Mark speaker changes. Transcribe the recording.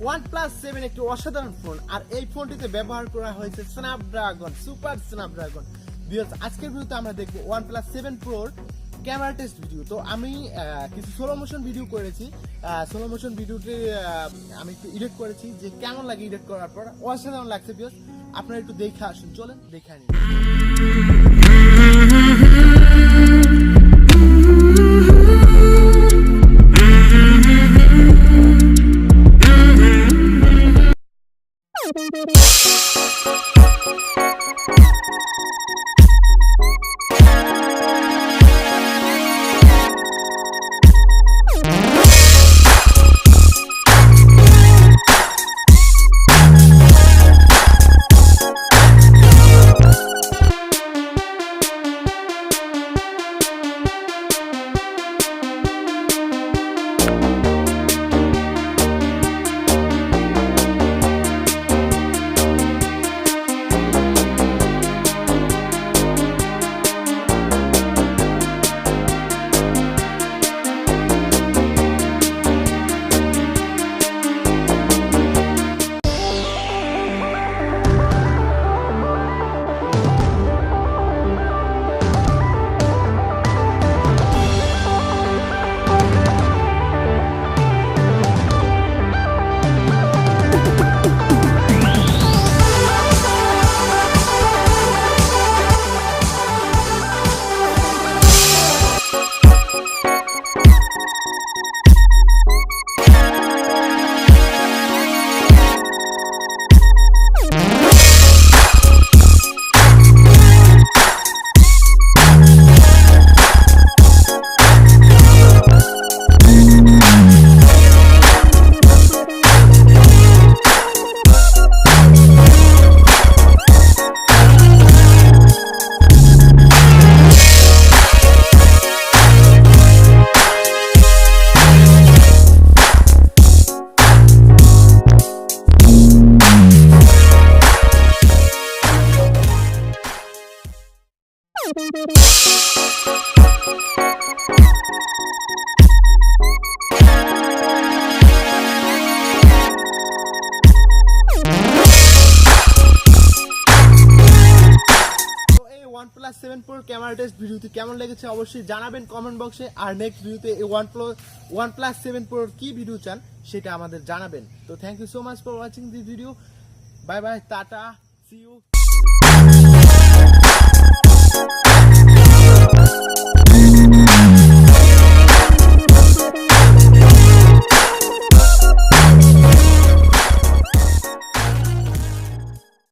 Speaker 1: OnePlus 7 একটি অসাধারণ phone, আর এই ফোনটিতে ব্যবহার করা হয়েছে স্ন্যাপড্রাগন, সুপার স্ন্যাপড্রাগন। ভিউয়ার্স, আজকের ভিডিওতে আমরা দেখব OnePlus 7 Pro camera test video. তো আমি কিছু স্লো মোশন ভিডিও করেছি। স্লো মোশন ভিডিওটি আমি একটু এডিট করেছি, যে কেমন লাগে এডিট করার পর। অসাধারণ লাগছে ভিউয়ার্স, আপনারা একটু দেখে আসুন, চলেন দেখে নিন। OnePlus 7 Pro ক্যামেরা টেস্ট ভিডিওটি কেমন লেগেছে অবশ্যই জানাবেন কমেন্ট বক্সে। আর নেক্সট ভিডিওতে এই OnePlus 7 Pro কি ভিডিও চান সেটা আমাদের জানাবেন। তো thank you so much for watching this video. Bye bye, tata, see you.